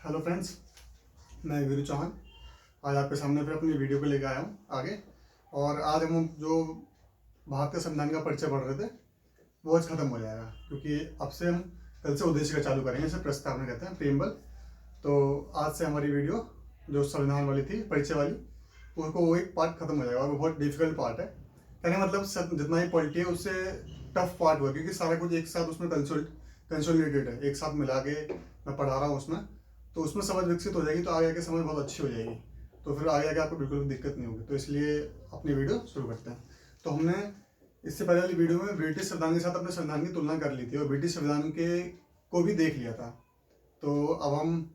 Hello friends, मैं वीरू चौहान आज आपके सामने फिर अपनी वीडियो को लेकर आया हूँ आगे। और आज हम जो भारतीय संविधान का परिचय पढ़ रहे थे वो आज खत्म हो जाएगा, क्योंकि अब से हम कल से उद्देश्य का चालू करेंगे। इसे प्रस्तावना कहते हैं, प्रेमबल। तो आज से हमारी वीडियो जो संविधान वाली थी, परिचय वाली, उसको वो एक पार्ट खत्म हो जाएगा। और वो बहुत डिफिकल्ट पार्ट है, कहने का मतलब जितना ही पॉलिटी है उससे टफ पार्ट हुआ, क्योंकि सारा कुछ एक साथ उसमें कंसोलिडेटेड है, एक साथ मिला के मैं पढ़ा रहा हूँ उसमें। तो उसमें समझ विकसित हो जाएगी, तो आगे आके समझ बहुत अच्छी हो जाएगी। तो फिर आगे आके आपको बिल्कुल भी दिक्कत नहीं होगी। तो इसलिए अपनी वीडियो शुरू करते हैं। तो हमने इससे पहले वाली वीडियो में ब्रिटिश संविधान के साथ अपने संविधान की तुलना कर ली थी और ब्रिटिश संविधान के को भी देख लिया था। तो अब हम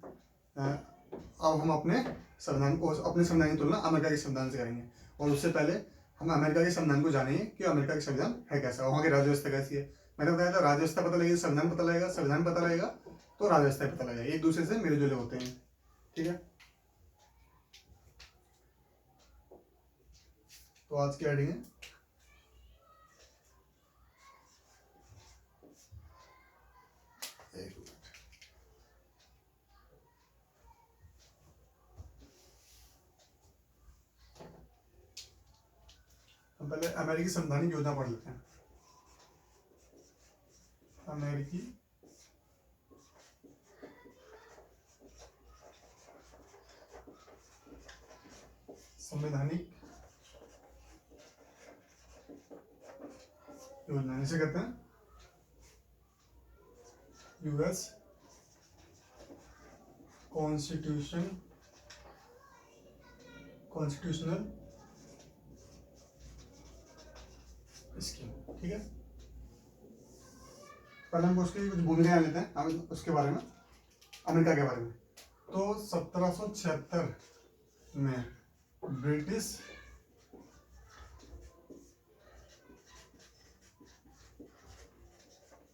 अपने संविधान की तुलना अमेरिका के संविधान से करेंगे। और उससे पहले हम अमेरिका के संविधान को जानेंगे कि अमेरिका का संविधान है कैसा, वहाँ की राज्य व्यवस्था कैसी है। मैंने बताया था राज्य व्यवस्था पता लगेगी, संविधान पता लगेगा, संविधान पता लगेगा तो राज्य व्यवस्था पता लगेगा, एक दूसरे से मिले जुले होते हैं। ठीक है, तो आज की हेडिंग है हम पहले अमेरिकी संवैधानिक योजना पढ़ लेते हैं। अमेरिकी संवैधानिक योजना इसे कहते हैं यूएस कॉन्स्टिट्यूशनल स्कीम। ठीक है, पहले हम उसकी कुछ भूमिका जान लेते हैं हम उसके बारे में, अमेरिका के बारे में। तो 1776 में ब्रिटिश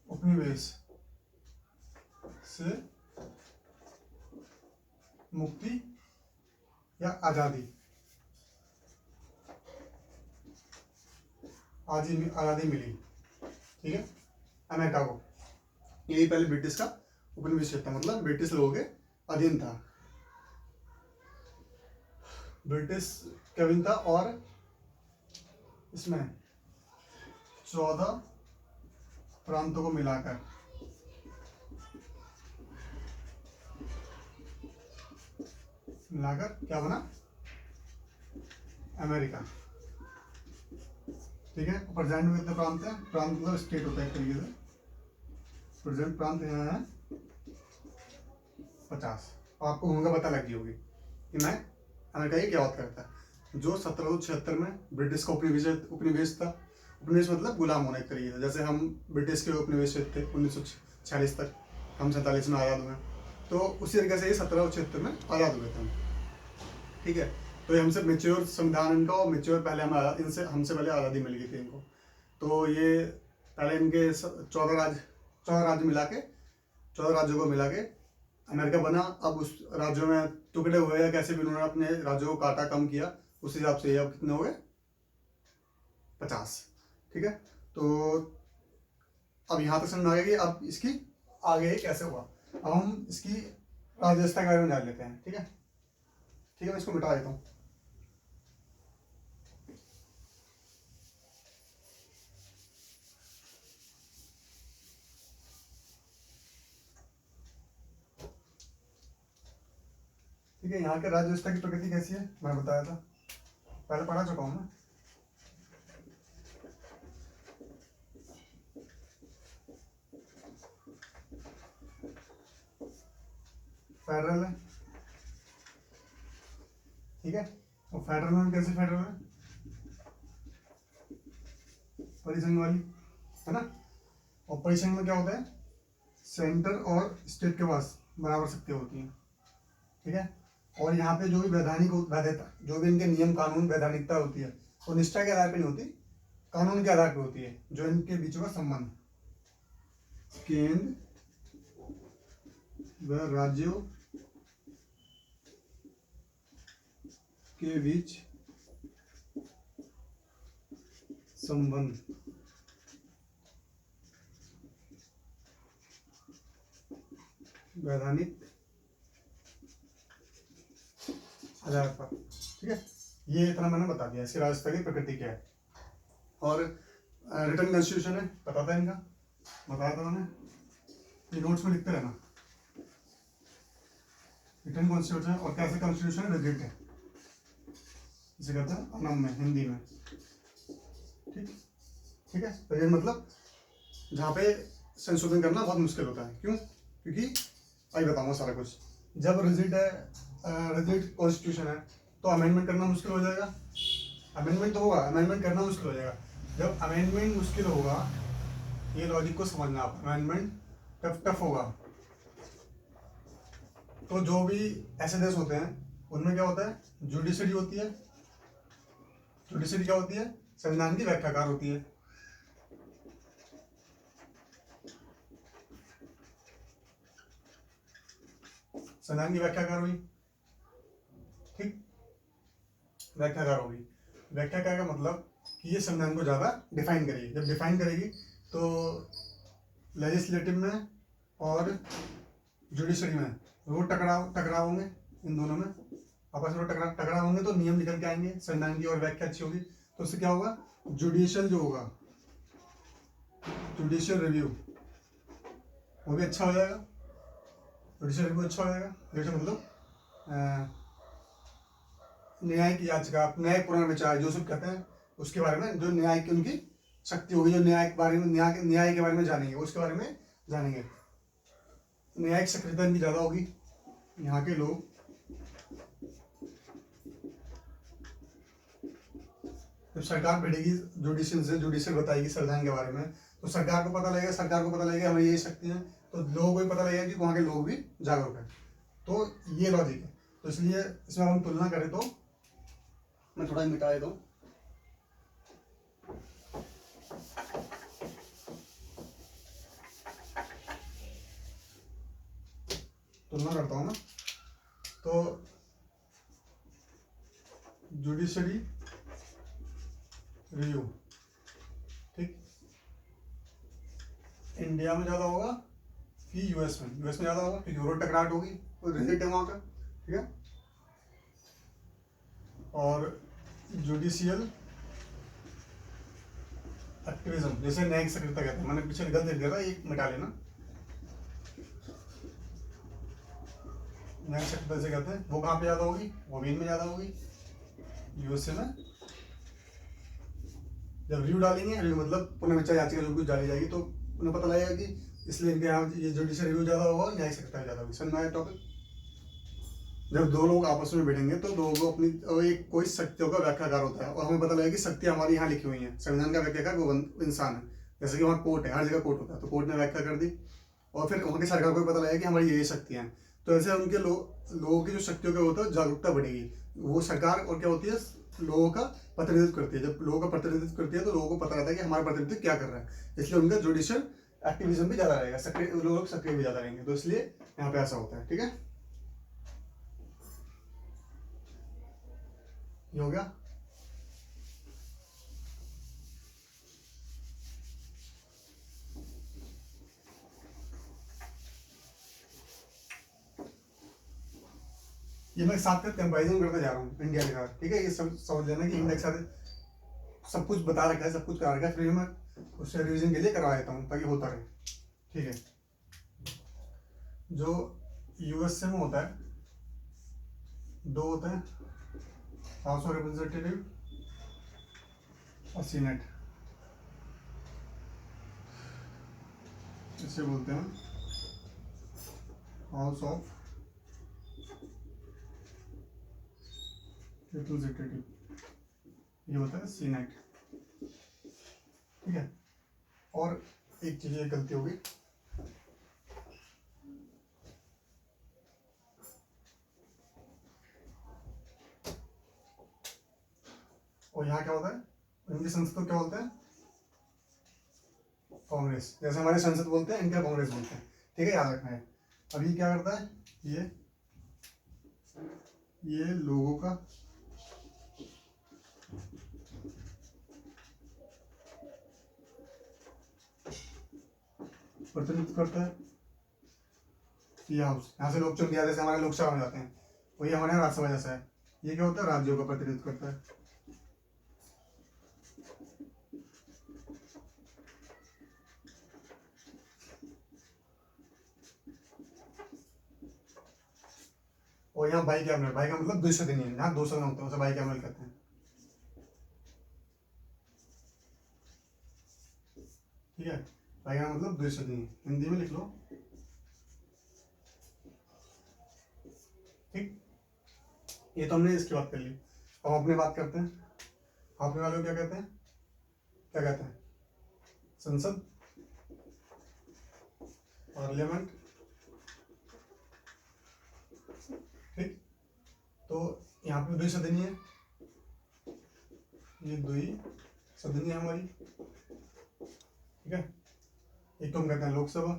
उपनिवेश से मुक्ति या आजादी मिली। ठीक है, अमेरिका को। यही पहले ब्रिटिश का उपनिवेश था, मतलब ब्रिटिश लोगों के अधीन था, ब्रिटिश के अधीन था। और इसमें 14 प्रांतों को मिलाकर क्या बना, अमेरिका। ठीक है, प्रेजेंट में कितने प्रांत हैं? प्रांत मतलब स्टेट होता है एक तरीके से। प्रेजेंट प्रांत यहाँ है 50। और आपको उनका पता लगी होगी कि मैं अमेरिका की क्या बात करता है। जो 1776 में ब्रिटिश का उपनिवेश था। उपनिवेश मतलब गुलाम होना एक तरीके से, जैसे हम ब्रिटिश के उपनिवेश थे 1946 तक, हम 47 में आज़ाद हुए। तो उसी तरीके से ये 1776 में आज़ाद हुए थे हम। ठीक है, तो ये हमसे मेच्योर संविधान इनका, और मेच्योर पहले हम इनसे हमसे पहले आज़ादी मिल गई थी इनको। तो ये पहले इनके 14 राज्य मिला के, 14 राज्यों को मिला के अमेरिका बना। अब उस राज्यों में टुकड़े हुए या कैसे भी उन्होंने अपने राज्यों को काटा, कम किया, उस हिसाब से अब कितने हो गए? 50। ठीक है, तो अब यहाँ तक समझ आ गया कि अब इसकी आगे कैसे हुआ। अब हम इसकी राज्य व्यवस्था के बारे में जान लेते हैं। ठीक है, मैं इसको मिटा देता हूँ। ठीक है, यहाँ के राज्य व्यवस्था की प्रकृति कैसी है मैं बताया था, पहले पढ़ा चुका हूँ मैं। फेडरल है, ठीक है। और फेडरल में कैसे फेडरल है? परिसंघ वाली, है ना। और परिसंघ में क्या होता है? सेंटर और स्टेट के पास बराबर शक्ति होती है। ठीक है, और यहाँ पे जो भी वैधानिक वैधता, जो भी इनके नियम कानून वैधानिकता होती है, वो निष्ठा के आधार पर नहीं होती, कानून के आधार पर होती है। जो इनके बीच का संबंध केंद्र व राज्यों के बीच संबंध वैधानिक सजावट पर। ठीक है, ये इतना मैंने बता दिया इसकी राजस्थता की प्रकृति क्या है। और रिटर्न कॉन्स्टिट्यूशन है, पता था इनका, बताया था मैंने, ये नोट्स में लिखते रहना। रिटर्न कॉन्स्टिट्यूशन और कैसे कॉन्स्टिट्यूशन रिजिड है, इसे कहते हैं अनम में, हिंदी में। ठीक है, तो ये मतलब जहाँ पे संशोधन करना बहुत मुश्किल होता है। क्यों? क्योंकि अभी बताऊंगा सारा कुछ। जब रिजिड है, रिजिड कॉन्स्टिट्यूशन है, तो अमेंडमेंट करना मुश्किल हो जाएगा। अमेंडमेंट तो होगा, अमेंडमेंट करना मुश्किल हो जाएगा। जब अमेंडमेंट मुश्किल होगा, ये लॉजिक को समझना आप, अमेंडमेंट टफ होगा, तो जो भी ऐसे देश होते हैं उनमें क्या होता है, जुडिशरी होती है। जुडिशरी क्या होती है? संविधान की व्याख्याकार होती है। संविधान की व्याख्याकार हुई, ठीक, व्याख्याकार होगी। व्याख्याकार का मतलब कि ये संविधान को ज्यादा डिफाइन करेगी। जब डिफाइन करेगी तो लेजिस्लेटिव में और जुडिशरी में वो टकराव होंगे, इन दोनों में आपस में टकराव होंगे, तो नियम निकल के आएंगे संविधान की और व्याख्या अच्छी होगी, तो उससे क्या होगा, जुडिशियल जो होगा, जुडिशियल रिव्यू वो भी अच्छा हो जाएगा। जुडिशियल रिव्यू अच्छा हो जाएगा, जैसे मतलब न्यायिक याचिका, न्याय पुनर्विचार जो सब कहते हैं, उसके बारे में जो न्याय की उनकी शक्ति होगी, जो न्याय के बारे में, न्याय के बारे में जानेंगे, उसके बारे में जानेंगे। न्यायिक सक्रियता इनकी ज्यादा होगी। यहाँ के लोग जब सरकार भिड़ेगी जुडिशियल से, जुडिशियल बताएगी संविधान के बारे में, तो सरकार को पता लगेगा हमें ये शक्ति है, तो लोगों को भी पता लगेगा कि वहाँ के लोग भी जागरूक हैं। तो ये लॉजिक है। तो इसलिए इसमें हम तुलना करें तो मैं थोड़ा मिटा देता हूँ। तुलना करता हूँ मैं, तो जुडिशरी रिव्यू, ठीक, इंडिया में ज्यादा होगा कि यूएस में? यूएस में ज्यादा होगा क्योंकि यूरो टकराहट होगी, कोई रिजिट है वहां का, ठीक है। और जुडिशियल एक्टिविज्म, जैसे न्यायिक सक्रियता कहते हैं, मैंने पीछे गलत लिख दिया था, एक मिटा लेना। न्यायिक सक्रियता से कहते हैं, वो कहाँ पे ज्यादा होगी? वो भी इनमें ज्यादा होगी, यूएसए में। जब रिव्यू डालेंगे, रिव्यू मतलब पुनर्विचार याचिका जो कुछ डाली जाएगी, तो उन्हें पता लगेगा कि इसलिए इनके यहाँ ये जुडिशियल रिव्यू ज्यादा होगा, न्यायिक सक्रियता ज्यादा होगी। समझ में आया टॉपिक? जब दो लोग आपस में बैठेंगे तो दो को अपनी एक कोई शक्तियों का व्याख्याकार होता है, और हमें पता लगेगा कि शक्ति हमारी यहाँ लिखी हुई है। संविधान का व्याख्याकार वो इंसान है। जैसे कि वहाँ कोर्ट है, हर जगह कोर्ट होता है, तो कोर्ट ने व्याख्या कर दी, और फिर वहाँ की सरकार को भी पता लगेगा कि हमारी ये शक्तियाँ हैं। तो ऐसे उनके लोगों की जो शक्तियों का होता है, जागरूकता बढ़ेगी। वो सरकार और क्या होती है, लोगों का प्रतिनिधित्व करती है। जब लोगों का प्रतिनिधित्व करती है तो लोगों को पता रहता है कि हमारा प्रतिनिधित्व क्या कर रहा है, इसलिए उनका जुडिशियल एक्टिविज्म भी ज्यादा रहेगा, सक्रिय लोग सक्रिय भी ज्यादा रहेंगे। तो इसलिए यहाँ पे ऐसा होता है, ठीक है। ये हो गया। ये मैं साथ में कंपैरिजन करते जा रहा हूँ इंडिया के साथ, ठीक है। ये सब समझ लेना कि इंडिया के साथ सब कुछ बता रखा है, सब कुछ करा रखा है, फिर मैं उससे रिवीजन के लिए करवा देता हूँ ताकि होता रहे, ठीक है। जो यूएसए में होता है, दो होते हैं, हाउस ऑफ रिप्रेजेंटेटिव और सीनेट, इसे बोलते हैं हाउस ऑफ रिप्रेजेंटेटिव, ये होता है सीनेट, ठीक है। और एक चीज ये गलती होगी, और यहाँ क्या होता है, इनकी संसद को क्या बोलते हैं, कांग्रेस। जैसे हमारे संसद बोलते हैं, इनका कांग्रेस बोलते हैं, ठीक है, याद रखना है। अब ये क्या करता है, ये लोगों का प्रतिनिधित्व करता है। ये हाउस, यहाँ से लोग चुन दिया, जैसे हमारे लोकसभा में जाते हैं, वही हमारे यहाँ राज्यसभा जैसा है, ये क्या होता है, राज्यों का प्रतिनिधित्व करता है। और यहाँ बाई कैमरल, बाई का मतलब द्विसदनीय है, यहाँ दो सदन होते हैं उसे बाई कैमरल कहते हैं। ठीक है, बाई का मतलब द्विसदनीय, हिंदी में लिख लो। ठीक, ये तो हमने इसकी बात कर ली। अब अपने बात करते हैं, अपने वाले को क्या कहते हैं, क्या कहते हैं, संसद, पार्लियामेंट। ठीक, तो यहाँ पे द्विसदनीय है, ये द्विसदनीय है हमारी। ठीक है, एक तो हम कहते हैं लोकसभा,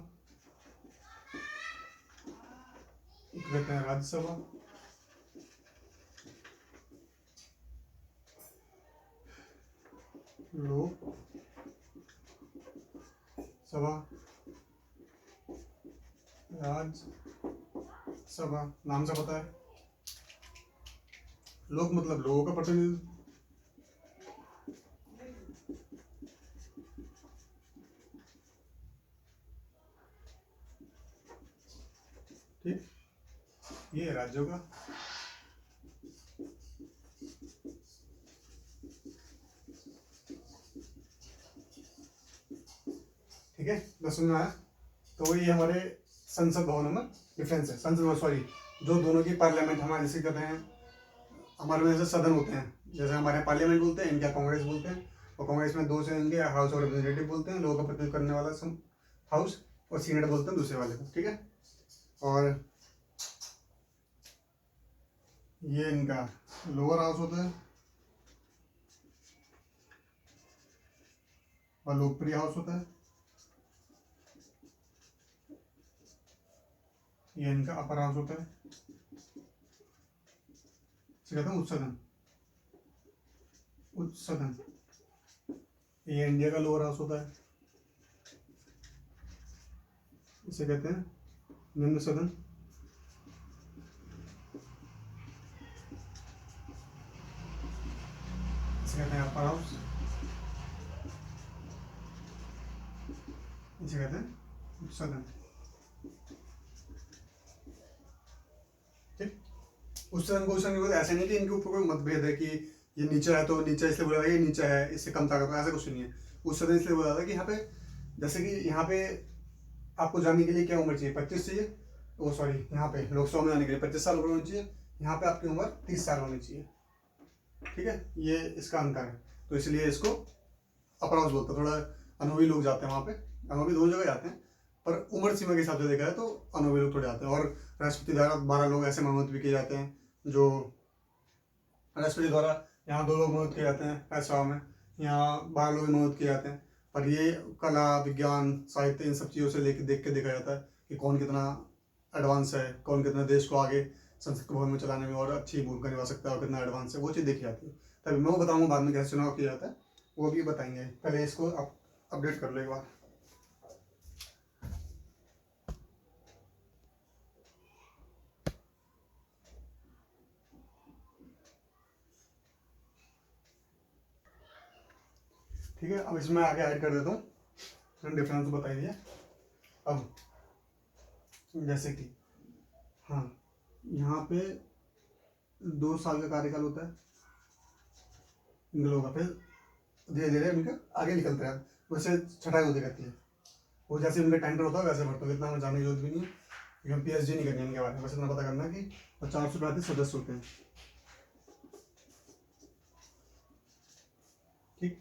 एक कहते हैं राज्यसभा, लोकसभा, राज्यसभा। नाम से पता है, लोक मतलब लोगों का प्रतिनिधित्व, ठीक, ये राज्यों का। ठीक है, बस सुनना है। तो ये हमारे संसद भवनों में डिफरेंस है, संसद सॉरी, जो दोनों की पार्लियामेंट हमारे जैसे कहते हैं, हमारे में जैसे सदन होते हैं, जैसे हमारे यहाँ पार्लियामेंट बोलते हैं, इनका कांग्रेस बोलते हैं। और कांग्रेस में दो से इनके हाउस ऑफ रिप्रेजेंटेटिव बोलते हैं, लोगों का प्रतिनिधित्व करने वाला हाउस, और सीनेट बोलते हैं दूसरे वाले को। ठीक है, और ये इनका लोअर हाउस होता है और लोकप्रिय हाउस होता है, ये इनका अपर हाउस होता है, इसे कहते हैं उच्च सदन, उच्च सदन। ये इंडिया का लोअर हाउस होता है, इसे कहते हैं निम्न सदन। इसे कहते हैं अपर हाउस, इसे कहते हैं उच्च सदन। ठीक, उच्च सदन को ऐसा नहीं कि इनके ऊपर कोई मतभेद है कि ये नीचा है तो नीचा इसलिए बोला ये नीचा है, इससे कम ताकत है, ऐसा कुछ नहीं है। उच्च सदन इसलिए बोला था कि यहाँ पे, जैसे कि यहाँ पे आपको जाने के लिए क्या उम्र चाहिए, 25 चाहिए, वो सॉरी यहाँ पे लोकसभा में जाने के लिए 25 साल उम्र होनी चाहिए, यहाँ पे आपकी उम्र 30 साल होनी चाहिए। ठीक है, ये इसका अंतर है, तो इसलिए इसको अपर हाउस बोलते हैं। थोड़ा अनुभवी लोग जाते हैं वहाँ पे, अनुभवी दो जगह जाते हैं, पर उम्र सीमा के हिसाब से देखा है तो अनुभवी लोग थोड़े जाते हैं। और राष्ट्रपति द्वारा 12 लोग ऐसे मनोनीत भी किए जाते हैं, जो राष्ट्रपति द्वारा यहाँ 2 लोग मनोनीत किए जाते हैं राज्यसभा में, यहाँ 12 लोग मनोनीत किए जाते हैं। पर ये कला, विज्ञान, साहित्य, इन सब चीज़ों से लेके देख के देखा जाता है कि कौन कितना एडवांस है, कौन कितना देश को आगे संसद के भवन में चलाने में और अच्छी भूमिका निभा सकता है और कितना एडवांस है, वो चीज़ देखी जाती है। तभी मैं वो बताऊँगा बाद में कैसे चुनाव किया जाता है, वो भी बताएंगे। पहले इसको आप अपडेट कर लो एक बार। ठीक है, अब इसमें आगे ऐड कर देता हूँ, मैंने डिफरेंस बता ही दिया। अब जैसे कि हाँ, यहाँ पे 2 साल का कार्यकाल होता है इन लोगों का, फिर धीरे धीरे इनका आगे निकलता है, वैसे छटाई होती रहती है। वो जैसे उनका टेंडर होता है वैसे भरते हो, इतना हमें जानने की जरूरत भी नहीं है, क्योंकि हम पीएचडी नहीं करनी है इनके बारे में, बस इतना पता करना है कि 435 सदस्य होते हैं। ठीक,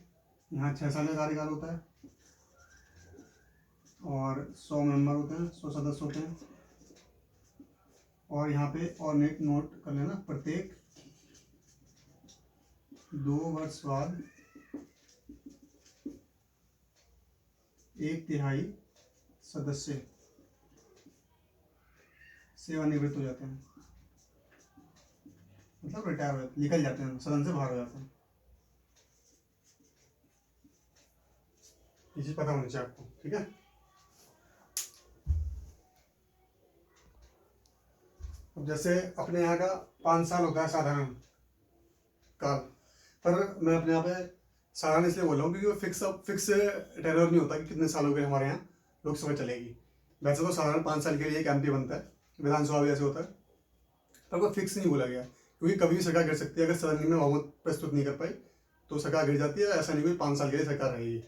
यहाँ 6 साल का कार्यकाल होता है और 100 मेंबर होते हैं, 100 सदस्य होते हैं। और यहाँ पे और नोट कर लेना, प्रत्येक 2 वर्ष बाद 1/3 सदस्य सेवानिवृत्त हो जाते हैं, मतलब रिटायर हो जाते हैं, निकल जाते हैं, सदन से बाहर हो जाते हैं। ये चीज पता होनी चाहिए आपको। ठीक है, अब जैसे अपने यहाँ का 5 साल होता है साधारण काल। पर मैं अपने यहाँ पे सालाना इसलिए बोल रहा हूँ क्योंकि वो फिक्स टेन्योर नहीं होता कि कितने सालों के हमारे यहाँ लोकसभा चलेगी। वैसे तो सालाना 5 साल के लिए एक एमपी बनता है, विधानसभा भी ऐसे होता है, पर वो फिक्स नहीं बोला गया क्योंकि कभी भी सरकार गिर सकती है। अगर सदन में बहुमत प्रस्तुत नहीं कर पाई तो सरकार गिर जाती है। ऐसा नहीं कोई 5 साल के लिए सरकार रहेगी।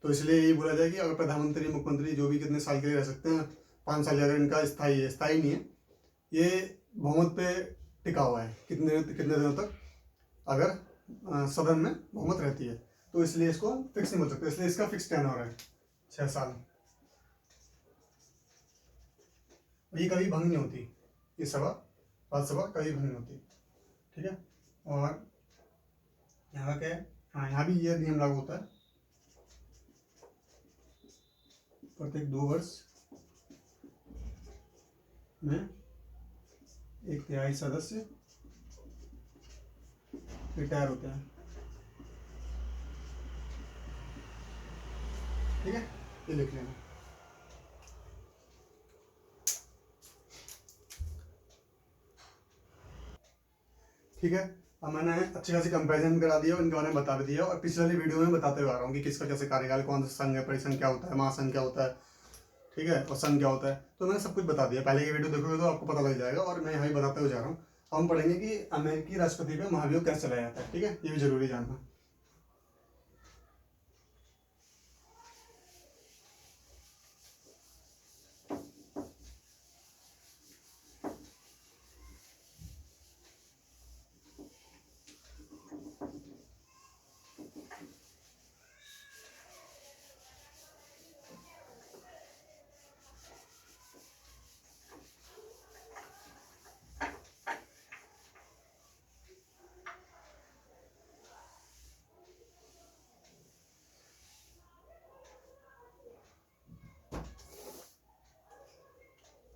तो इसलिए यही बोला जाए कि अगर प्रधानमंत्री मुख्यमंत्री जो भी कितने साल के लिए रह सकते हैं, 5 साल अगर इनका स्थायी है, स्थायी नहीं है, ये बहुमत पे टिका हुआ है कितने कितने दिनों तक, अगर सदन में बहुमत रहती है, तो इसलिए इसको फिक्स नहीं बोल सकते। इसलिए इसका फिक्स टेन्योर है 6 साल। ये कभी भंग नहीं होती, ये सभा राज्यसभा कभी भंग नहीं होती। ठीक है। और यहाँ क्या है, हाँ यहाँ भी ये नियम लागू होता है, प्रत्येक 2 वर्ष में 1/3 सदस्य रिटायर होते हैं। ठीक है, ये लिख लेना। ठीक है, अब मैंने अच्छी खासी कंपैरिजन करा दिया और इनके बारे में बता भी दिया, और पिछले वाली वीडियो में बताते हुए आ रहा हूँ कि किसका कैसे कार्यकाल, कौन सा संघ है, परिसंघ क्या होता है, महासंघ क्या होता है, ठीक है, और संघ क्या होता है। तो मैंने सब कुछ बता दिया, पहले की वीडियो देखोगे तो आपको पता लग जाएगा। और मैं यहाँ ही बताते हुए जा रहा हूँ। हम पढ़ेंगे कि अमेरिकी राष्ट्रपति का महाभियोग कैसे चलाया जाता है। ठीक है, ये भी जरूरी जानना।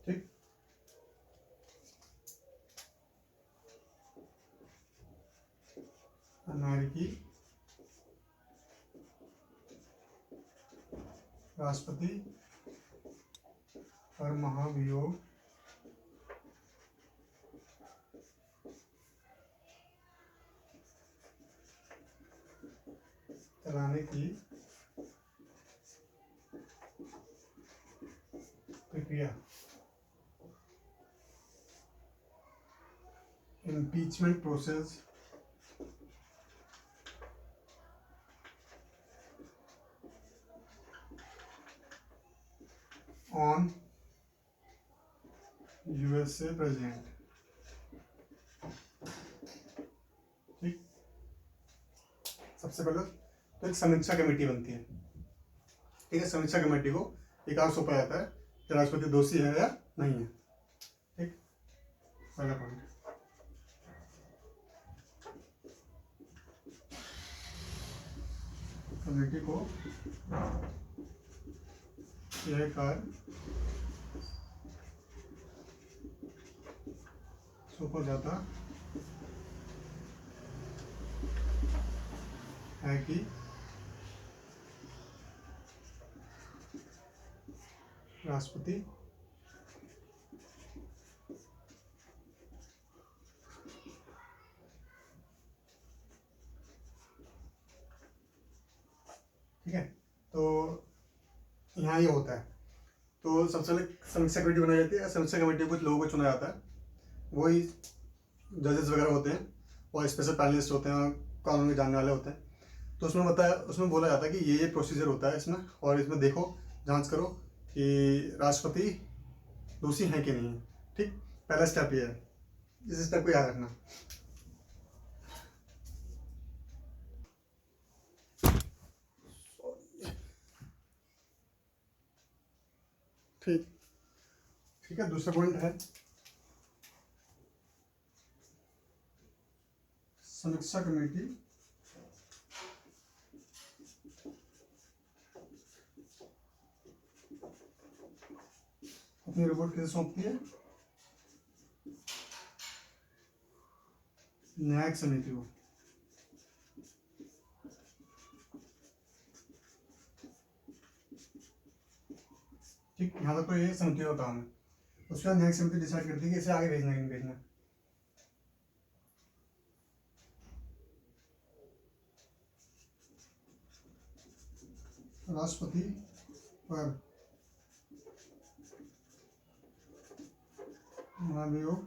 ठीक, अमेरिकी राष्ट्रपति पर महाभियोग चलाने की प्रक्रिया impeachment process on USA president। ठीक, सबसे पहले तो एक समीक्षा कमेटी बनती है। ठीक है, समीक्षा कमेटी को एक और सौंपा जाता है कि राष्ट्रपति दोषी है या नहीं है। ठीक, पहला पॉइंट। कमेटी को यह कार्य सौंपा जाता है कि राष्ट्रपति ठीक है, तो यहाँ ये होता है। तो सबसे पहले समीक्षा कमेटी बनाई जाती है। समीक्षा कमेटी कुछ लोगों को चुना जाता है, वही जजेस वगैरह होते हैं और स्पेशल पैनलिस्ट होते हैं, कानून के जानने वाले होते हैं। तो उसमें बोला जाता है कि ये प्रोसीजर होता है इसमें, और इसमें देखो, जांच करो कि राष्ट्रपति दोषी है कि नहीं है। ठीक, पहला स्टेप ये है, इस स्टेप को याद रखना। ठीक, ठीक है, दूसरा पॉइंट है समीक्षा कमेटी अपनी रिपोर्ट किसे सौंपती है? न्यायिक समिति को। ठीक, यहाँ तक तो ये समिति का काम है। उसके बाद न्यायिक समिति डिसाइड करती है कि इसे आगे भेजना है कि नहीं भेजना। राष्ट्रपति पर महाभियोग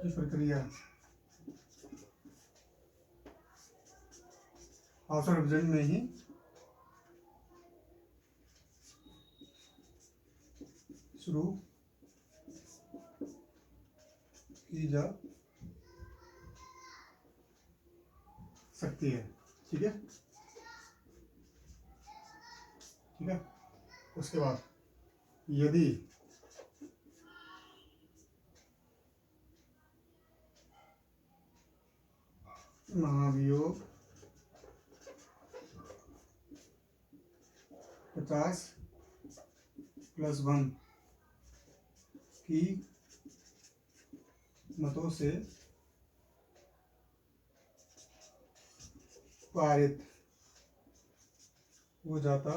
की प्रक्रिया हाउस ऑफ रिप्रेजेंटेटिव में ही शुरू की जा सकती है। ठीक है, ठीक है। उसके बाद यदि महाभियोग 50+1 की मतों से पारित हो जाता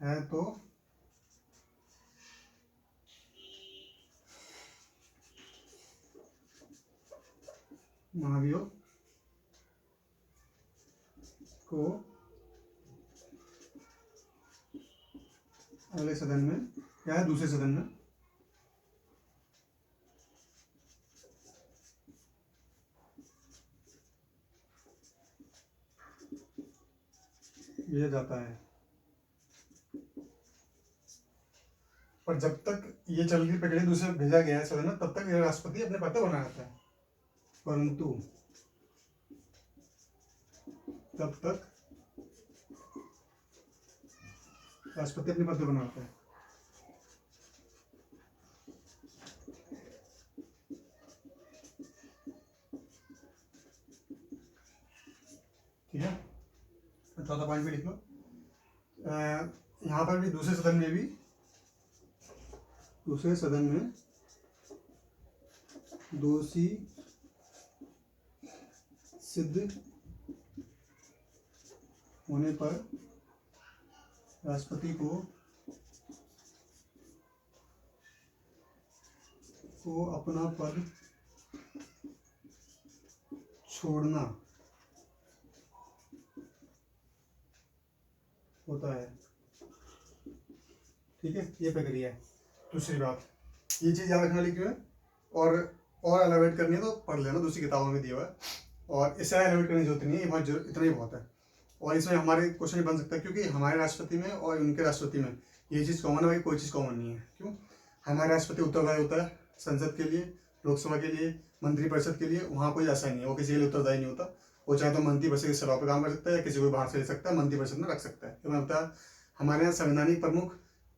है तो महाभियोग को अगले सदन में या दूसरे सदन में भेजा जाता है। पर जब तक ये चल रही प्रक्रिया दूसरे भेजा गया है सदन में, तब तक यह राष्ट्रपति अपने पद पर बना रहता है। परंतु तब तक राष्ट्रपति अपने पद पर बना रहता है। ठीक है, चौथा पॉइंट भी लिख लो। यहाँ पर भी दूसरे सदन में दोषी सिद्ध होने पर राष्ट्रपति को अपना पद छोड़ना होता है। ठीक है, ये प्रक्रिया है। दूसरी बात, ये चीज़ याद रखना लिखी है, और एलाबोरेट करनी है तो पढ़ लेना, दूसरी किताबों में दिया हुआ है। और इससे एलाबोरेट करने की जरूरत नहीं है, ये बहुत इतना ही बहुत है। और इसमें हमारे क्वेश्चन बन सकता है, क्योंकि हमारे राष्ट्रपति में और उनके राष्ट्रपति में ये चीज़ कॉमन है भाई, कोई चीज़ कॉमन नहीं है। क्यों? हमारे राष्ट्रपति उत्तरदायी होता है संसद के लिए, लोकसभा के लिए, मंत्रिपरिषद के लिए। वहाँ कोई ऐसा नहीं है, वो किसी के लिए उत्तरदायी नहीं होता। वो चाहे तो मंत्रिपरिषद के सलाह पर काम कर सकता है या किसी को बाहर से ले सकता है, मंत्रिपरिषद में रख सकता है। तो मैं बताया, हमारे यहाँ संवैधानिक प्रमुख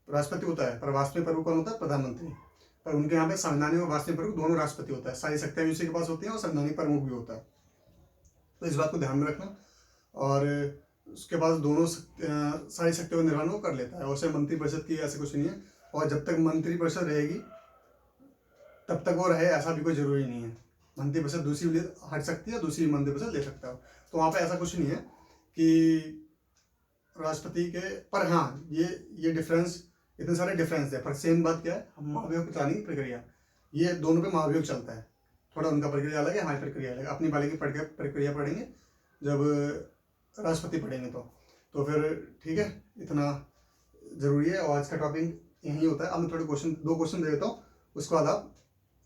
राष्ट्रपति होता है, पर वास्तविक प्रमुख कौन होता है? प्रधानमंत्री। पर उनके यहाँ पे संवैधानिक और वास्तविक प्रमुख दोनों राष्ट्रपति होता है। सारी शक्तियाँ भी उसी के पास होती हैं और संवैधानिक प्रमुख भी होता है। तो इस बात को ध्यान में रखना। और उसके बाद दोनों सारी शक्तियों का निर्वहन वो कर लेता है। और उसे मंत्रिपरिषद की ऐसे कुछ नहीं है, और जब तक मंत्रिपरिषद रहेगी तब तक वो रहे, ऐसा भी कोई जरूरी नहीं है। मंत्रिपरिषद दूसरी भी हट सकती है, दूसरी मंत्रिपरिषद ले सकता है। तो वहाँ पे ऐसा कुछ नहीं है कि राष्ट्रपति के। पर हाँ, ये डिफरेंस, इतने सारे डिफरेंस है, पर सेम बात क्या है? महाभियोग चलाने की प्रक्रिया, ये दोनों पे महाभियोग चलता है। थोड़ा उनका प्रक्रिया अलग है, हमारी प्रक्रिया अलग है। अपनी वाले की प्रक्रिया पढ़ेंगे जब राष्ट्रपति पढ़ेंगे तो फिर ठीक है, इतना जरूरी है। और आज का टॉपिक यही होता है। अब मैं थोड़े दो क्वेश्चन दे देता हूँ, उसके बाद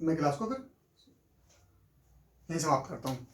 मैं क्लास को फिर यहीं समाप्त करता हूँ।